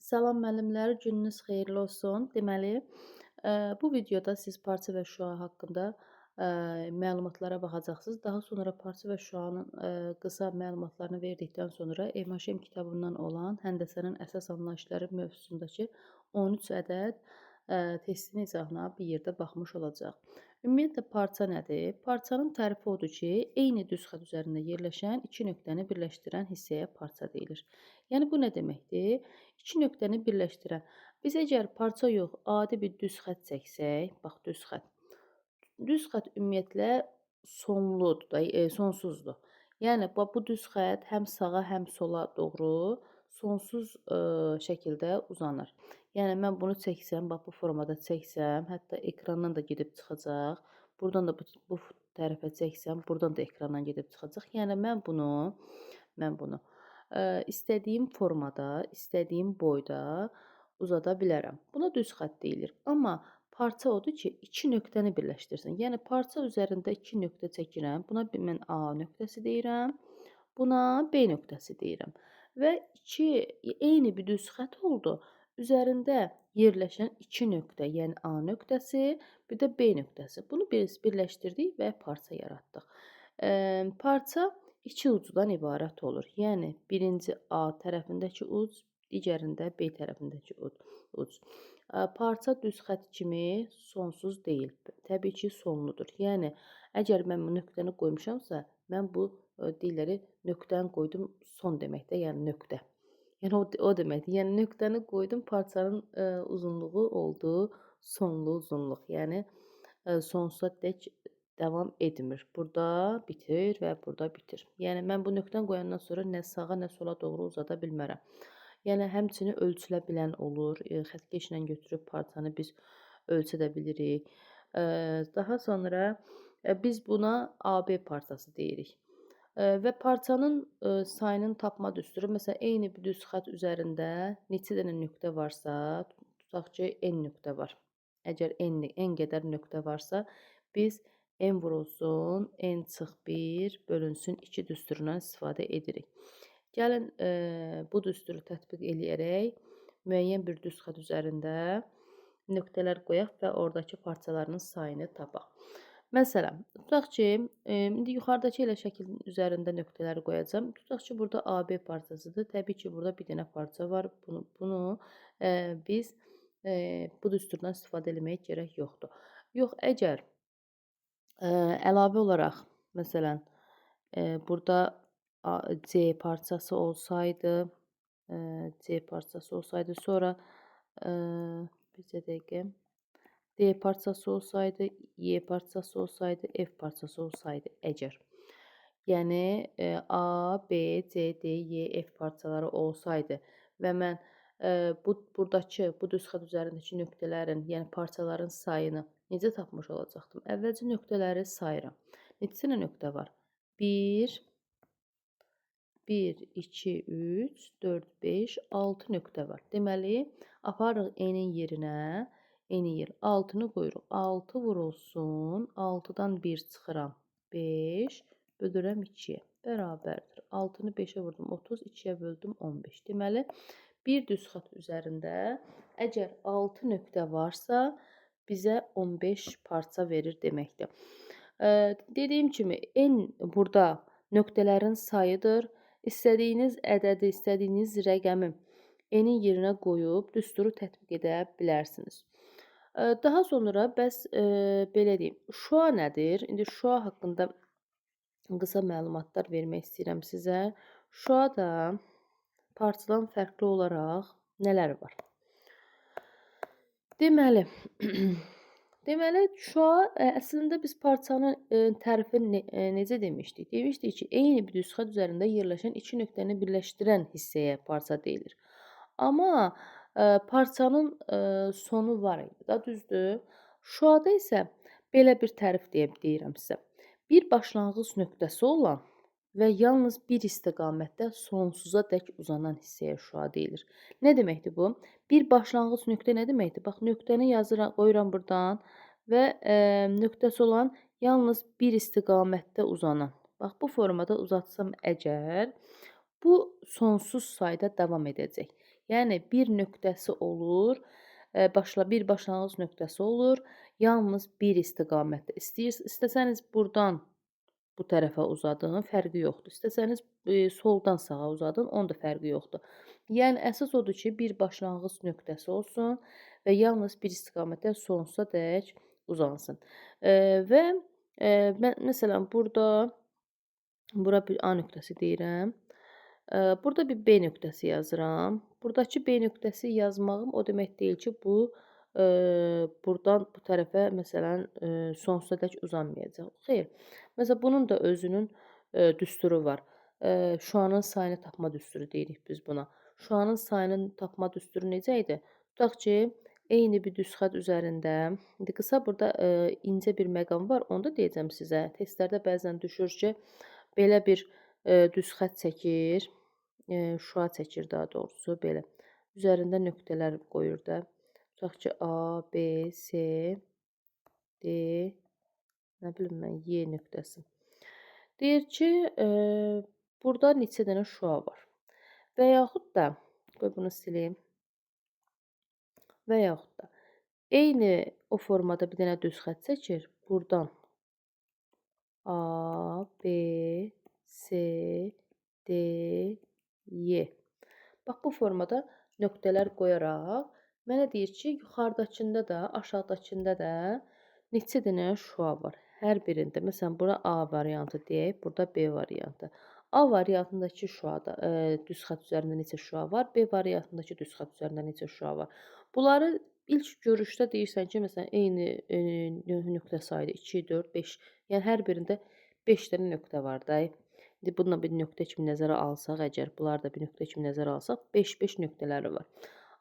Salam müəllimlər, gününüz xeyirli olsun. Deməli, bu videoda siz parça və şüa haqqında məlumatlara baxacaqsınız. Daha sonra parça və şüanın qısa məlumatlarını verdikdən sonra EMAŞEM kitabından olan həndəsənin əsas anlayışları mövzusundakı 13 ədəd testin izahına bir yerdə baxmış olacaq. Ümumiyyətlə parça nədir? Parçanın tərifi odur ki, eyni düz xətt üzərində yerləşən iki nöqtəni birləşdirən hissəyə parça deyilir. Yəni bu nə deməkdir? İki nöqtəni birləşdirən. Biz əgər parça yox, adi bir düz xətt çəksək, bax düz xətt. Düz xətt ümumiyyətlə sonludur da, sonsuzdur. Yəni bu düz xətt həm sağa, həm sola doğru sonsuz şəkildə uzanır. Yəni mən bunu çəksəm, bax bu formada çəksəm, hətta ekrandan da gedib çıxacaq. Buradan da bu tərəfə çəksəm, buradan da ekrandan gedib çıxacaq. Yəni mən bunu istədiyim formada, istədiyim boyda uzada bilərəm. Buna düz xətt deyilir. Amma parça odur ki, iki nöqtəni birləşdirsin. Yəni parça üzərində iki nöqtə çəkirəm. Buna mən A nöqtəsi deyirəm. Buna B nöqtəsi deyirəm. Və iki eyni bir düz xətt oldu. Üzərində yerləşən iki nöqtə, yəni A nöqtəsi, bir də B nöqtəsi. Bunu biz birləşdirdik və parça yaratdıq. Parça iki ucdan ibarət olur. Yəni birinci A tərəfindəki uc, digərində B tərəfindəki uc. Parça düz xətt kimi sonsuz deyil. Təbii ki, sonludur. Yəni əgər mən bu nöqtəni qoymuşamsa, mən bu deyirlər, nöqtəni qoydum son deməkdə, yəni nöqtə. Yəni o deməkdir. Yəni nöqtəni qoydum, parçanın uzunluğu oldu sonlu uzunluq. Yəni sonsuza dək davam etmir. Burada bitir və burada bitir. Yəni mən bu nöqtəni qoyandan sonra nə sağa, nə sola doğru uzada bilmərəm. Yəni həmçinin ölçülə bilən olur. Xəttkeşlə götürüb parçanı biz ölçə də bilirik. Daha sonra biz buna AB parçası deyirik. Və parçanın sayının tapma düsturu, məsələn, eyni bir düz xətt üzərində neçə dənə nöqtə varsa, tutaq ki, n nöqtə var. Əgər n qədər nöqtə varsa, biz n vurulsun, n çıx 1 bölünsün 2 düsturundan istifadə edirik. Gəlin bu düsturu tətbiq eləyərək müəyyən bir düz xətt üzərində nöqtələr qoyaq və oradakı parçalarının sayını tapaq. Məsələn, tutaq ki, indi yuxarıdakı elə şəklin üzərində nöqtələri qoyacağam. Tutaq ki, burada AB parçasıdır. Təbii ki, burada bir dənə parça var. Bunu biz bu düsturdan istifadə etməyə gərək yoxdur. Yox, əgər əlavə olaraq, məsələn, burada C parçası olsaydı, sonra bircə dəqiqə, D parçası olsaydı, Y parçası olsaydı, F parçası olsaydı əgər. Yəni A, B, C, D, Y, F parçaları olsaydı və mən bu düz xətt üzərindəki nöqtələrin, yəni parçaların sayını necə tapmış olacaqdım? Əvvəlcə nöqtələri sayıram. Neçə dənə nöqtə var? 1, 2, 3, 4, 5, 6 nöqtə var. Deməli, aparırıq n-in yerinə, n-in yer 6-nı qoyuruq. 6 vurulsun, 6-dan 1 çıxıram, 5, bölürəm 2-yə, bərabərdir. 6-nı 5-ə vurdum, 30, 2-yə böldüm, 15. Deməli, bir düz xətt üzərində əgər 6 nöqtə varsa, bizə 15 parça verir deməkdir. Dediyim kimi, n burada nöqtələrin sayıdır. İstədiyiniz ədədi, istədiyiniz rəqəmi n-in yerinə qoyub düsturu tətbiq edə bilərsiniz. Daha sonra bəs belə deyim, şüa nədir? İndi şüa haqqında qısa məlumatlar vermək istəyirəm sizə. Şüada parçadan fərqli olaraq nələr var? Deməli, şüa əslində biz parçanın tərifini necə demişdik? Demişdik ki, eyni bir düz xətt üzərində yerləşən iki nöqtəni birləşdirən hissəyə parça deyilir. Amma parçanın sonu var idi da, düzdür? Şüada isə belə bir tərif deyirəm sizə. Bir başlanğıc nöqtəsi olan və yalnız bir istiqamətdə sonsuza dək uzanan hissəyə şüa deyilir. Nə deməkdir bu? Bir başlanğıc nöqtə nə deməkdir? Bax, nöqtəni yazıram, qoyuram buradan və nöqtəsi olan yalnız bir istiqamətdə uzanan. Bax, bu formada uzatsam əgər, Bu sonsuz sayda davam edəcək. Yəni bir nöqtəsi olur, bir başlanğıc nöqtəsi olur, yalnız bir istiqamətdə. İstəsəniz burdan bu tərəfə uzadın, fərqi yoxdur. İstəsəniz soldan sağa uzadın, onun da fərqi yoxdur. Yəni əsas odur ki, bir başlanğıc nöqtəsi olsun və yalnız bir istiqamətdə sonsuzadək uzansın. Və mən məsələn bura bir A nöqtəsi deyirəm. Burada bir B nöqtəsi yazıram. Buradakı B nöqtəsi yazmağım o demək deyil ki, bu burdan bu tərəfə məsələn sonsuzadək uzanmayacaq. Xeyr. Məsələn, bunun da özünün düsturu var. Şuanın sayını tapma düsturu deyirik biz buna. Şuanın sayının tapma düsturu necə idi? Tutaq ki, eyni bir düz xətt üzərində, indi qısa burada incə bir məqam var, onu da deyəcəm sizə. Testlərdə bəzən düşür ki, belə bir düz xətt çəkir, şua çəkir daha doğrusu belə. Üzərində nöqtələr qoyur da. Tutaq ki, A, B, C, D, nə bilim mən, Y nöqtəsi. Deyir ki, burada neçə dənə şua var. Və yaxud da, qoy bunu sileyim. Və yaxud da, eyni o formada bir dənə düz xətt çəkir. Burdan A, B, C, D, Y. Bax, bu formada nöqtələr qoyaraq mənə deyir ki, yuxarıdakında da, aşağıdakında da neçə dənə şua var. Hər birində, məsələn, bura A variantı deyək, burada B variantı. A variantındakı şuada, düz xətt üzərində neçə şua var, B variantındakı düz xətt üzərində neçə şua var. Bunları ilk görüşdə deyirsən ki, məsələn, eyni nöqtə sayıdır 2, 4, 5. Yəni hər birində 5 dənə nöqtə var da. İndi bununla bir nöqtə kimi nəzərə alsaq, əgər bunlar da bir nöqtə kimi nəzərə alsaq, 5-5 nöqtələri var.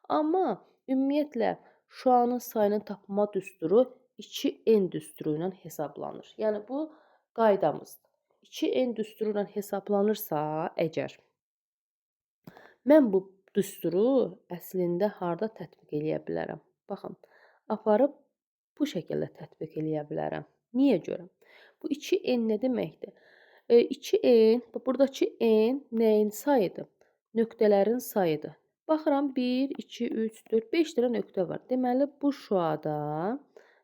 Amma ümumiyyətlə şuanın sayını tapma düsturu 2n düsturu ilə hesablanır. Yəni bu qaydamızdır. 2n düsturu ilə hesablanırsa, əgər mən bu düsturu əslində harda tətbiq eləyə bilərəm? Baxın, aparıb bu şəkildə tətbiq eləyə bilərəm. Niyə görə? Bu 2n nə deməkdir? 2n, buradakı n nəyin sayıdır? Nöqtələrin sayıdır. Baxıram 1, 2, 3, 4, 5 dənə nöqtə var. Deməli, bu şuada,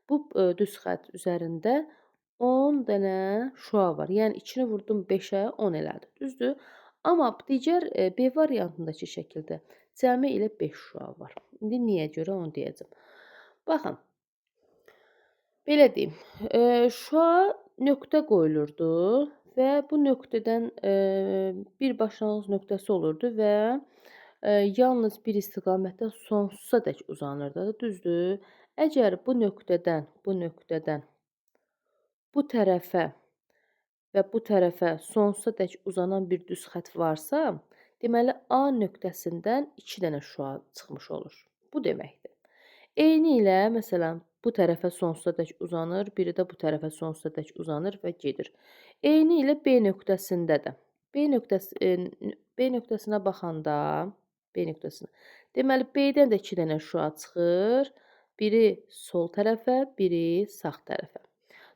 bu düz xətt üzərində 10 dənə şua var. Yəni 2-ni vurdum 5-ə, 10 elədi. Düzdür? Amma digər B variantındakı şəkildə cəmi elə 5 şua var. İndi niyə görə onu deyəcəm. Baxın, belə deyim, şua nöqtə qoyulurdu və bu nöqtədən bir başlanğıc nöqtəsi olurdu və yalnız bir istiqamətdə sonsuzadək uzanırdı. Düzdür? Əgər bu nöqtədən bu tərəfə və bu tərəfə sonsuzadək uzanan bir düz xətt varsa, deməli A nöqtəsindən 2 dənə şua çıxmış olur. Bu deməkdir. Eyni ilə, məsələn, bu tərəfə sonsuzadək uzanır, biri də bu tərəfə sonsuzadək uzanır və gedir. Eyni ilə B nöqtəsində də. B nöqtəsinə baxanda, B nöqtəsinə. Deməli, B-dən də 2 dənə şua çıxır. Biri sol tərəfə, biri sağ tərəfə.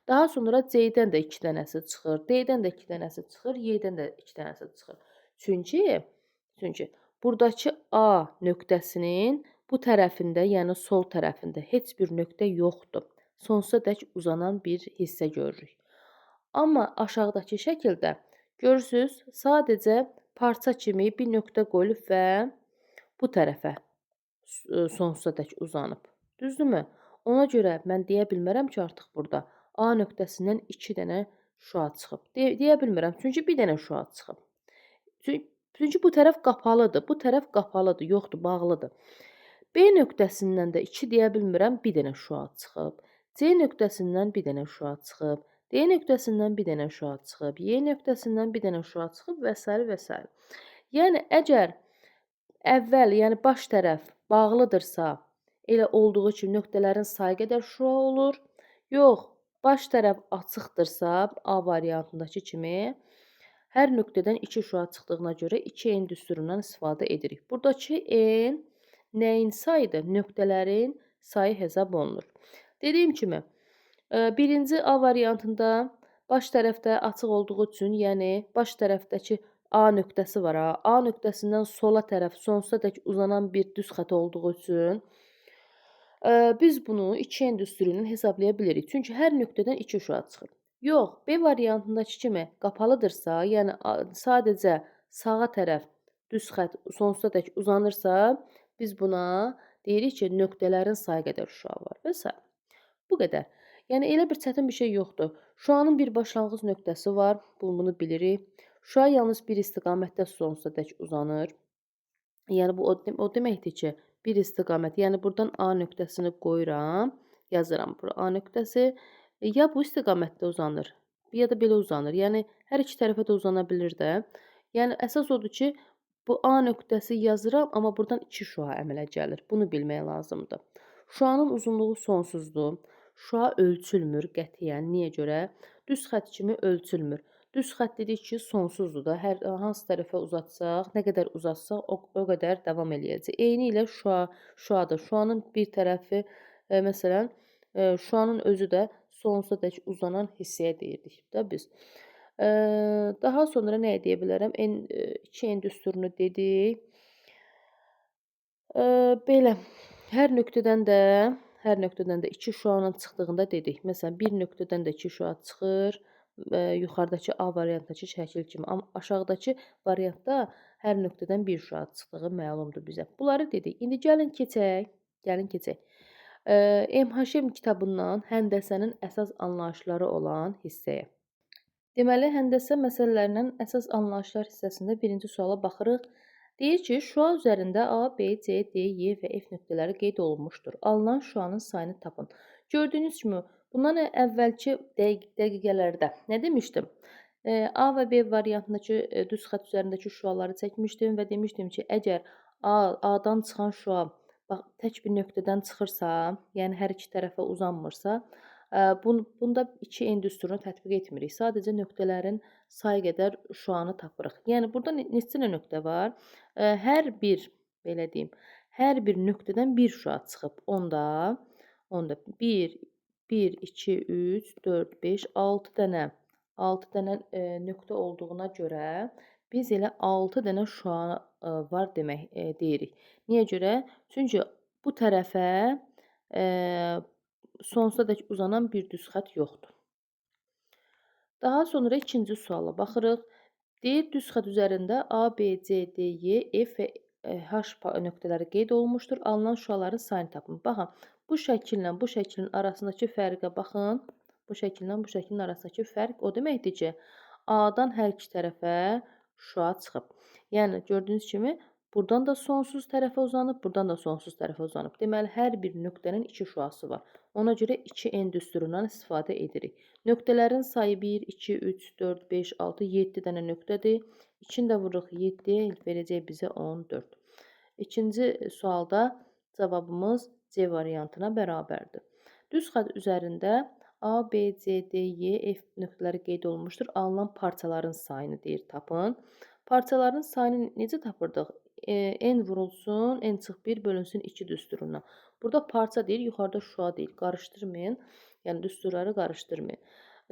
Daha sonra C-dən də 2 dənəsi çıxır, D-dən də 2 dənəsi çıxır, Y-dən də 2 dənəsi çıxır. Çünki buradakı A nöqtəsinin bu tərəfində, yəni sol tərəfində heç bir nöqtə yoxdur. Sonsuzadək uzanan bir hissə görürük. Amma aşağıdakı şəkildə görürsüz, sadəcə parça kimi bir nöqtə qoyulub və bu tərəfə sonsuzadək uzanıb. Düzdürmü? Ona görə mən deyə bilmərəm ki, artıq burada A nöqtəsindən 2 dənə şua çıxıb. Deyə bilmirəm, çünki bir dənə şua çıxıb. Çünki bu tərəf qapalıdır, bu tərəf qapalıdır, yoxdur, bağlıdır. B nöqtəsindən də 2 deyə bilmirəm, bir dənə şua çıxıb. C nöqtəsindən bir dənə şua çıxıb. D nöqtəsindən bir dənə şua çıxıb. Y nöqtəsindən bir dənə şua çıxıb və s. və s. Yəni, əgər əvvəl, yəni baş tərəf bağlıdırsa, elə olduğu kimi nöqtələrin sayı qədər şua olur. Yox, baş tərəf açıqdırsa, A variantındakı kimi, hər nöqtədən 2 şua çıxdığına görə 2n düsturundan istifadə edirik. Buradakı n nəyin sayıdır? Nöqtələrin sayı hesab olunur. Dediyim kimi, birinci A variantında baş tərəfdə açıq olduğu üçün, yəni baş tərəfdəki A nöqtəsi var ha. A nöqtəsindən sola tərəf sonsuzadək uzanan bir düz xətt olduğu üçün biz bunu 2 endüstri ilə hesablaya bilirik. Çünki hər nöqtədən 2 şüa çıxır. Yox, B variantındakı kimi qapalıdırsa, yəni sadəcə sağa tərəf düz xətt sonsuzadək uzanırsa, biz buna deyirik ki, nöqtələrin sayı qədər şüa var və s. Bu qədər. Yəni elə bir çətin bir şey yoxdur. Şüanın bir başlanğıc nöqtəsi var, bunu bilirik. Şüa yalnız bir istiqamətdə sonsuzadək uzanır. Yəni bu o deməkdir ki, bir istiqamət. Yəni burdan A nöqtəsini qoyuram, yazıram bura A nöqtəsi. Ya bu istiqamətdə uzanır, ya da belə uzanır. Yəni hər iki tərəfə də uzana bilir də. Yəni əsas odur ki, bu A nöqtəsi yazıram, amma burdan 2 şüa əmələ gəlir. Bunu bilmək lazımdır. Şüanın uzunluğu sonsuzdur. Şüa ölçülmür qətiyyən. Niyə görə? Düz xətt kimi ölçülmür. Düz xətt dedik ki, sonsuzdur da. Hər hansı tərəfə uzatsaq, nə qədər uzatsaq, o qədər davam eləyəcək. Eynilə şüadır. Şüanın bir tərəfi məsələn, şüanın özü də sonsuzadək uzanan hissəyə deyirdik də biz. Daha sonra nə deyə bilərəm? 2 endüstrini dedik. Belə hər nöqtədən də 2 şüanın çıxdığında dedik. Məsələn, bir nöqtədən də 2 şüa çıxır. Yuxarıdakı A variantdakı şəkil kimi. Amma aşağıdakı variantda hər nöqtədən bir şüa çıxdığı məlumdur bizə. Bunları dedik. İndi gəlin keçək. MHM kitabından həndəsənin əsas anlayışları olan hissəyə. Deməli, həndəsə məsələlərinin əsas anlayışlar hissəsində birinci suala baxırıq. Deyir ki, şüa üzərində A, B, C, D, Y və F nöqtələri qeyd olunmuşdur. Alınan şüanın sayını tapın. Gördüyünüz kimi, bundan əvvəlki dəqiqələrdə nə demişdim? A və B variantındakı düz xətt üzərindəki şüaları çəkmişdim və demişdim ki, əgər A-dan çıxan şüa tək bir nöqtədən çıxırsa, yəni hər iki tərəfə uzanmırsa, bunda 2 endüstrini tətbiq etmirik. Sadəcə nöqtələrin sayı qədər şüanı tapırıq. Yəni burada neçə nöqtə var? Hər bir nöqtədən bir şüa çıxıb. Onda 1, 2, 3, 4, 5, 6 dənə nöqtə olduğuna görə biz elə 6 dənə şüa var demək deyirik. Niyə görə? Çünki bu tərəfə sonsuzadək uzanan bir düz xətt yoxdur. Daha sonra ikinci suala baxırıq. Deyir, düz xətt üzərində A, B, C, D, Y, F və H nöqtələri qeyd olunmuşdur. Alınan şüaların sayını tapın. Baxın, bu şəkillə bu şəklin arasındakı fərqə baxın. Bu şəkillə bu şəklin arasındakı fərq o deməkdir ki, A-dan hər iki tərəfə şüa çıxıb. Yəni, gördüyünüz kimi, buradan da sonsuz tərəfə uzanıb, buradan da sonsuz tərəfə uzanıb. Deməli, hər bir nöqtənin 2 şüası var. Ona görə 2 endüstrindən istifadə edirik. Nöqtələrin sayı 1, 2, 3, 4, 5, 6, 7 dənə nöqtədir. 2-ni də vururuq 7, verəcək bizə 14. İkinci sualda cavabımız C variantına bərabərdir. Düz xətt üzərində A, B, C, D, Y, F nöqtələri qeyd olunmuşdur. Alınan parçaların sayını deyir tapın. Parçaların sayını necə tapırdıq? N vurulsun, N çıx 1 bölünsün 2 düsturuna. Burada parça deyil, yuxarıda şüa deyil. Qarışdırmayın. Yəni düsturları qarışdırmayın.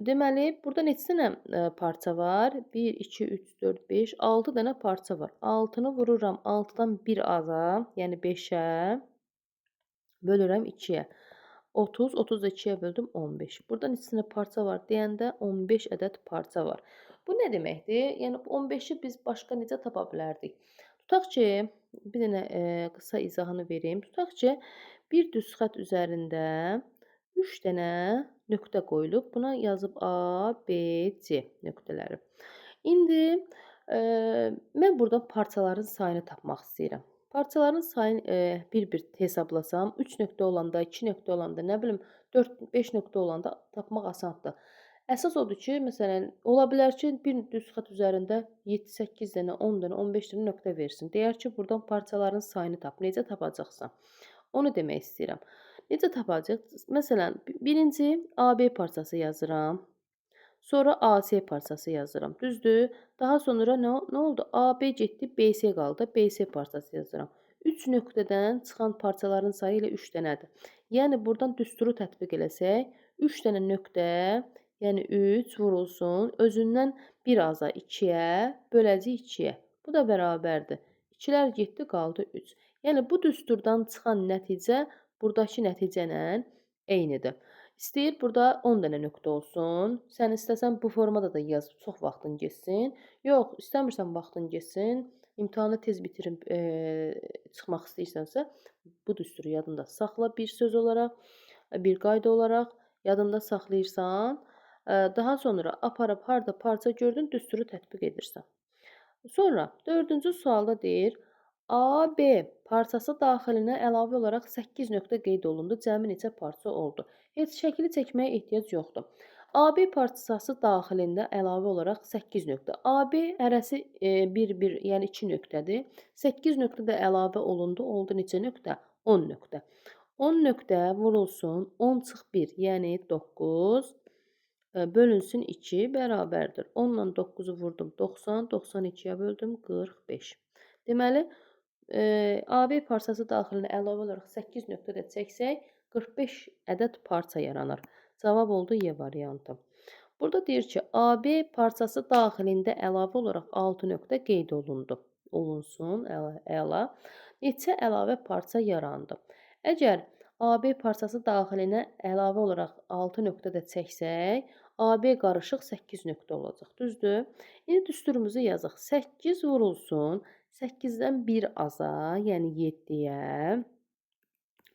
Deməli, burada neçə dənə parça var? 1, 2, 3, 4, 5, 6 dənə parça var. 6-nı vururam 6-dan 1 aza, yəni 5-ə, bölürəm 2-yə. 30, 30 da 2-yə böldüm 15. Burada neçə dənə parça var deyəndə 15 ədəd parça var. Bu nə deməkdir? Yəni 15-i biz başqa necə tapa bilərdik? Tutaq ki, bir dənə qısa izahını verim. Tutaq ki, bir düz xətt üzərində 3 dənə nöqtə qoyulub. Buna yazıb A, B, C nöqtələri. İndi mən burada parçaların sayını tapmaq istəyirəm. Parçaların sayını bir-bir hesablasam, 3 nöqtə olanda, 2 nöqtə olanda, nə bilim 4-5 nöqtə olanda tapmaq asandır. Əsas odur ki, məsələn, ola bilər ki, bir düz xətt üzərində 7-8 dənə, 10 dənə, 15 dənə nöqtə versin. Deyər ki, buradan parçaların sayını tap. Necə tapacaqsan? Onu demək istəyirəm. Necə tapacaq? Məsələn, birinci AB parçası yazıram. Sonra AC parçası yazıram. Düzdür? Daha sonra nə oldu? AB getdi, BC qaldı. BC parçası yazıram. 3 nöqtədən çıxan parçaların sayı ilə 3 dənədir. Yəni buradan düsturu tətbiq eləsək, 3 dənə nöqtə Yəni 3 vurulsun, özündən bir aza 2-yə, böləcək 2-yə. Bu da bərabərdir. 2-lər getdi, qaldı 3. Yəni bu düsturdan çıxan nəticə burdakı nəticə ilə eynidir. İstəyir burada 10 dənə nöqtə olsun. Sən istəsən bu formada da yaz, çox vaxtın getsin. Yox, istəmirsən vaxtın getsin, imtahanı tez bitirib çıxmaq istəyirsənsə, bu düsturu yadında saxla bir söz olaraq, bir qayda olaraq yadında saxlayırsan, daha sonra aparıb harda parça gördün, düsturu tətbiq edirsən. Sonra dördüncü sualda deyir, AB parçası daxilinə əlavə olaraq 8 nöqtə qeyd olundu. Cəmi neçə parça oldu? Heç şəkili çəkməyə ehtiyac yoxdur. AB parçası daxilində əlavə olaraq 8 nöqtə. AB hərəsi 1, yəni 2 nöqtədir. 8 nöqtə də əlavə olundu. Oldu neçə nöqtə? 10 nöqtə. 10 nöqtə vurulsun 10 çıx 1, yəni 9 bölünsün 2 bərabərdir. 10 ilə 9-u vurdum 90, 92-yə böldüm 45. Deməli, AB parçası daxilinə əlavə olaraq 8 nöqtə də çəksək, 45 ədəd parça yaranır. Cavab oldu Y variantı. Burada deyir ki, AB parçası daxilində əlavə olaraq 6 nöqtə qeyd olundu. Olunsun, əla. Neçə əlavə parça yarandı? Əgər AB parçası daxilinə əlavə olaraq 6 nöqtə də çəksək, AB qarışıq 8 nöqtə olacaq. Düzdür? İndi düsturumuzu yazaq. 8 vurulsun 8-dən 1 aza, yəni 7-yə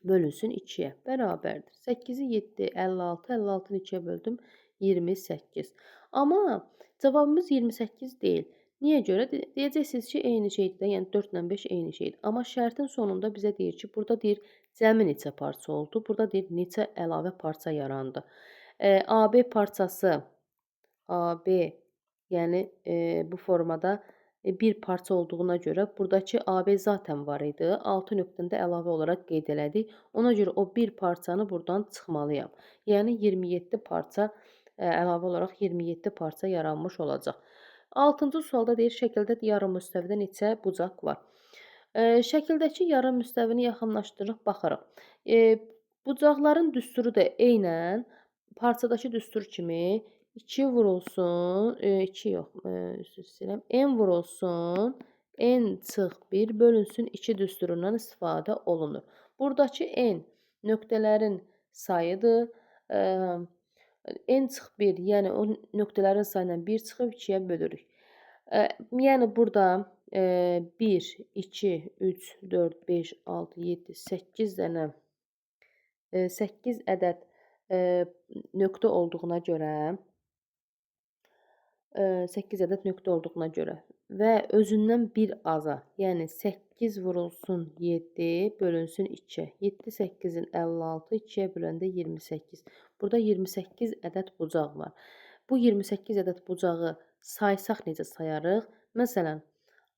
bölünsün 2-yə bərabərdir. 8-i 7, 56, 56-nı 2-yə böldüm 28. Amma cavabımız 28 deyil. Niyə görə? Deyəcəksiniz ki, eyni şeydir də, yəni 4 ilə 5 eyni şeydir. Amma şərtin sonunda bizə deyir ki, burada deyir cəmi neçə parça oldu, burada deyir neçə əlavə parça yarandı. AB parçası AB, yəni bu formada bir parça olduğuna görə buradakı AB zaten var idi. 6 nöqtəndə əlavə olaraq qeyd elədik. Ona görə o bir parçanı buradan çıxmalıyam. Yəni 27 parça əlavə olaraq 27 parça yaranmış olacaq. 6-cı sualda deyir şəkildə yarım müstəvidə neçə bucaq var. Şəkildəki yarım müstəvini yaxınlaşdırıb baxırıq. Bucaqların düsturu da eynən parçadakı düstur kimi 2 vurulsun, 2 yox, üzr istəyirəm. N vurulsun, N çıx 1 bölünsün 2 düsturundan istifadə olunur. Buradakı N nöqtələrin sayıdır. N çıx 1, yəni o nöqtələrin sayından 1 çıxıb 2-yə bölürük. Yəni burada 1, 2, 3, 4, 5, 6, 7, 8 dənə 8 ədəd nöqtə olduğuna görə 8 ədəd nöqtə olduğuna görə və özündən bir aza, yəni 8 vurulsun 7 bölünsün 2. 7 8-in 56, 2-yə böləndə 28. Burada 28 ədəd bucaq var. Bu 28 ədəd bucağı saysaq necə sayarıq? Məsələn,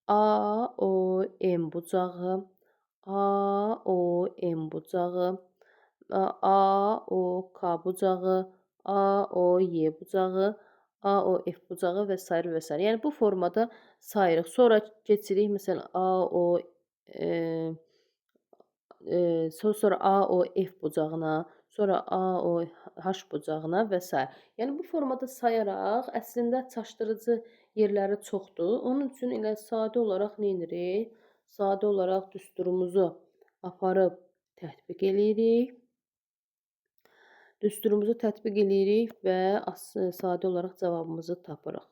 A, O, M bucağı, A, O, M bucağı, A, O, K bucağı, A, O, Y bucağı, AOF bucağı və s. və s. Yəni bu formada sayırıq. Sonra keçirik məsələn AO sonra AOF bucağına, sonra AOH bucağına və s. Yəni bu formada sayaraq əslində çaşdırıcı yerləri çoxdur. Onun üçün elə sadə olaraq nə edirik? Sadə olaraq düsturumuzu aparıb tətbiq eləyirik. Düsturumuzu tətbiq eləyirik və sadə olaraq cavabımızı tapırıq.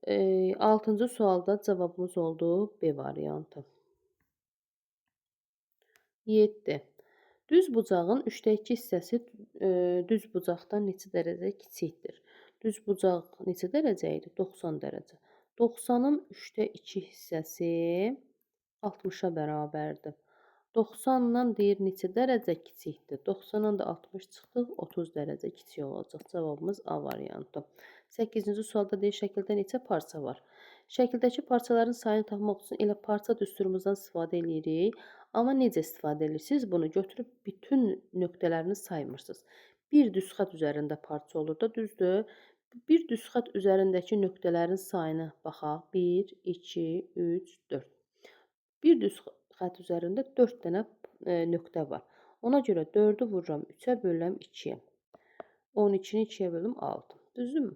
6-cı sualda cavabımız oldu B variantı. 7. Düz bucağın 3də 2 hissəsi düz bucaqdan neçə dərəcə kiçikdir? Düz bucaq neçə dərəcə idi? 90 dərəcə. 90-ın 3də 2 hissəsi 60-a bərabərdir. 90-dan deyir neçə dərəcə kiçikdir? 90-dan da 60 çıxdıq, 30 dərəcə kiçik olacaq. Cavabımız A variantı. 8-ci sualda deyir şəkildə neçə parça var? Şəkildəki parçaların sayını tapmaq üçün elə parça düsturumuzdan istifadə edirik. Amma necə istifadə edirsiniz? Bunu götürüb bütün nöqtələrini saymırsınız. Bir düz xət üzərində parça olur da, düzdür? Bir düz xət üzərindəki nöqtələrin sayına baxaq. 1, 2, 3, 4. Bir düz xət üzərində 4 dənə nöqtə var. Ona görə 4-ü vururam 3-ə, bölürəm 2-yə. 12-ni 2-yə böldüm 6. Düzdürmü?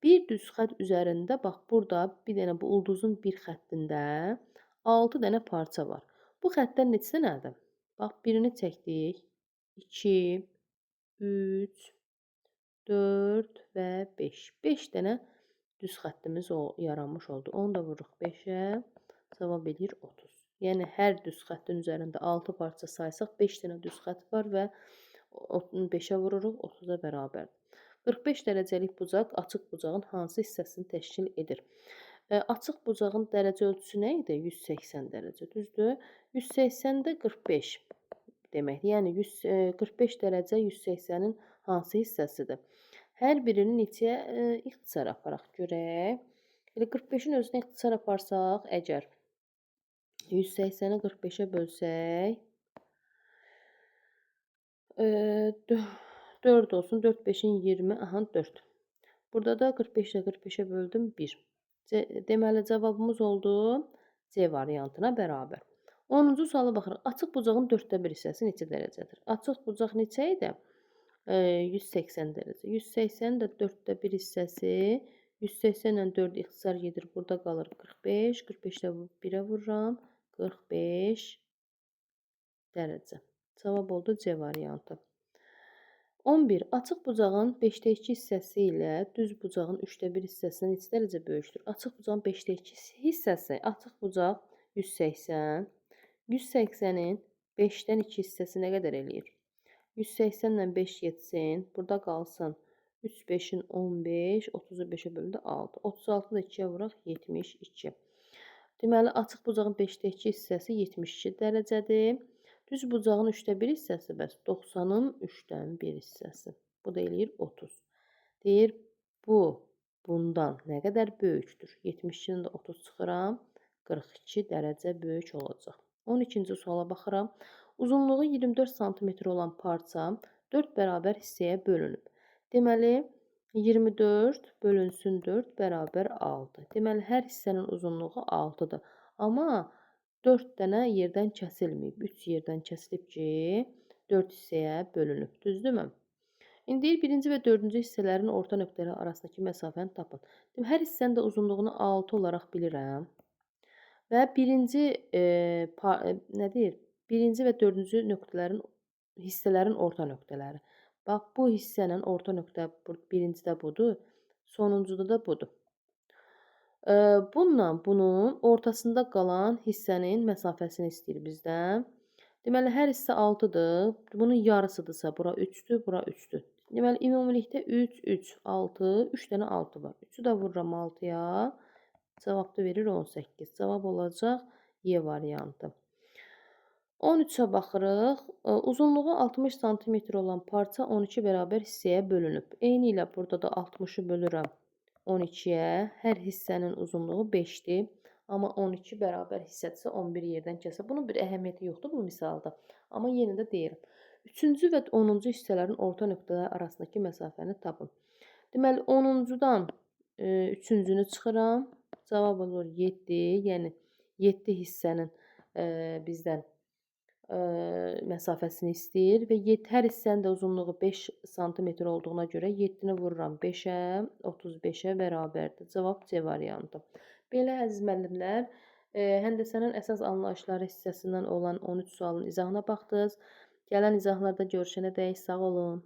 Bir düz xətt üzərində bax burada bir dənə bu ulduzun bir xəttində 6 dənə parça var. Bu xəttlər neçə dənədir? Bax birini çəkdik. 2, 3, 4 və 5. 5 dənə düz xəttimiz yaranmış oldu. Onu da vururuq 5-ə. Cavab edir 30. Yəni hər düz xəttin üzərində 6 parça saysaq 5 dənə düz xətt var və 5-ə vururuq 30-a bərabərdir. 45 dərəcəlik bucaq açıq bucağın hansı hissəsini təşkil edir? Açıq bucağın dərəcə ölçüsü nə idi? 180 dərəcə, düzdür? 180-də 45 deməkdir. Yəni 45 dərəcə 180-in hansı hissəsidir? Hər birini neçəyə ixtisar aparaq görək. Elə 45-in özünə ixtisar aparsaq, əgər 180-i 45-ə bölsək, 4 olsun. 4 5-in 20. Aha 4. Burada da 45 ilə 45-ə böldüm 1. Deməli cavabımız oldu C variantına bərabər. 10-cu suala baxırıq. Açıq bucağın 4də 1 hissəsi neçə dərəcədir? Açıq bucaq neçə idi? 180 dərəcə. 180-in də 4də 1 hissəsi 180 ilə 4 ixtisar gedir. Burada qalır 45. 45-də 1-ə vururam. 45 dərəcə. Cavab oldu C variantı. 11. Açıq bucağın 5də 2 hissəsi ilə düz bucağın 3də 1 hissəsindən neçə dərəcə böyükdür? Açıq bucağın 5də 2 hissəsi, açıq bucaq 180. 180-in 5-dən 2 hissəsi nə qədər eləyir? 180 ilə 5 getsin. Burada qalsın 3 5-in 15, 30-u 5-ə bölündə 6. 36-da 2-yə vuraq 72. Deməli, açıq bucağın 5də 2 hissəsi 72 dərəcədir. Düz bucağın 3də 1 hissəsi bəs 90-ın 3-dən 1 hissəsi. Bu da eləyir 30. Deyir, bu bundan nə qədər böyükdür? 72-dən də 30 çıxıram. 42 dərəcə böyük olacaq. 12-ci suala baxıram. Uzunluğu 24 sm olan parça 4 bərabər hissəyə bölünüb. Deməli, 24 bölünsün 4 bərabər 6. Deməli, hər hissənin uzunluğu 6-dır. Amma 4 dənə yerdən kəsilməyib. 3 yerdən kəsilib ki, 4 hissəyə bölünüb. Düzdürmü? İndi deyir, birinci və dördüncü hissələrin orta nöqtələri arasındakı məsafəni tapın. Hər hissənin də uzunluğunu 6 olaraq bilirəm. Və birinci birinci və dördüncü hissələrin orta nöqtələri. Bax, bu hissənin orta nöqtə birincidə budur, sonuncuda da budur. Bununla bunun ortasında qalan hissənin məsafəsini istəyir bizdən. Deməli, hər hissə 6-dır. Bunun yarısıdırsa, bura 3-dür, bura 3-dür. Deməli, ümumilikdə 3, 3, 6, 3 dənə 6 var. 3-ü də vururam 6-ya. Cavabda verir 18. Cavab olacaq Y variantı. 13-ə baxırıq. Uzunluğu 60 sm olan parça 12 bərabər hissəyə bölünüb. Eyni ilə burada da 60-ı bölürəm 12-yə. Hər hissənin uzunluğu 5-dir. Amma 12 bərabər hissədirsə 11 yerdən kəsə. Bunun bir əhəmiyyəti yoxdur bu misalda. Amma yenə də deyirəm. 3-cü və 10-cu hissələrin orta nöqtələri arasındakı məsafəni tapın. Deməli, 10-cudan 3-cünü çıxıram. Cavab olur 7. Yəni 7 hissənin bizdən məsafəsini istəyir və hər hissənin də uzunluğu 5 sm olduğuna görə 7-ni vururam 5-ə, 35-ə bərabərdir. Cavab C variantı. Belə əziz müəllimlər, həndəsənin əsas anlayışları hissəsindən olan 13 sualın izahına baxdınız. Gələn izahlarda görüşənədək sağ olun.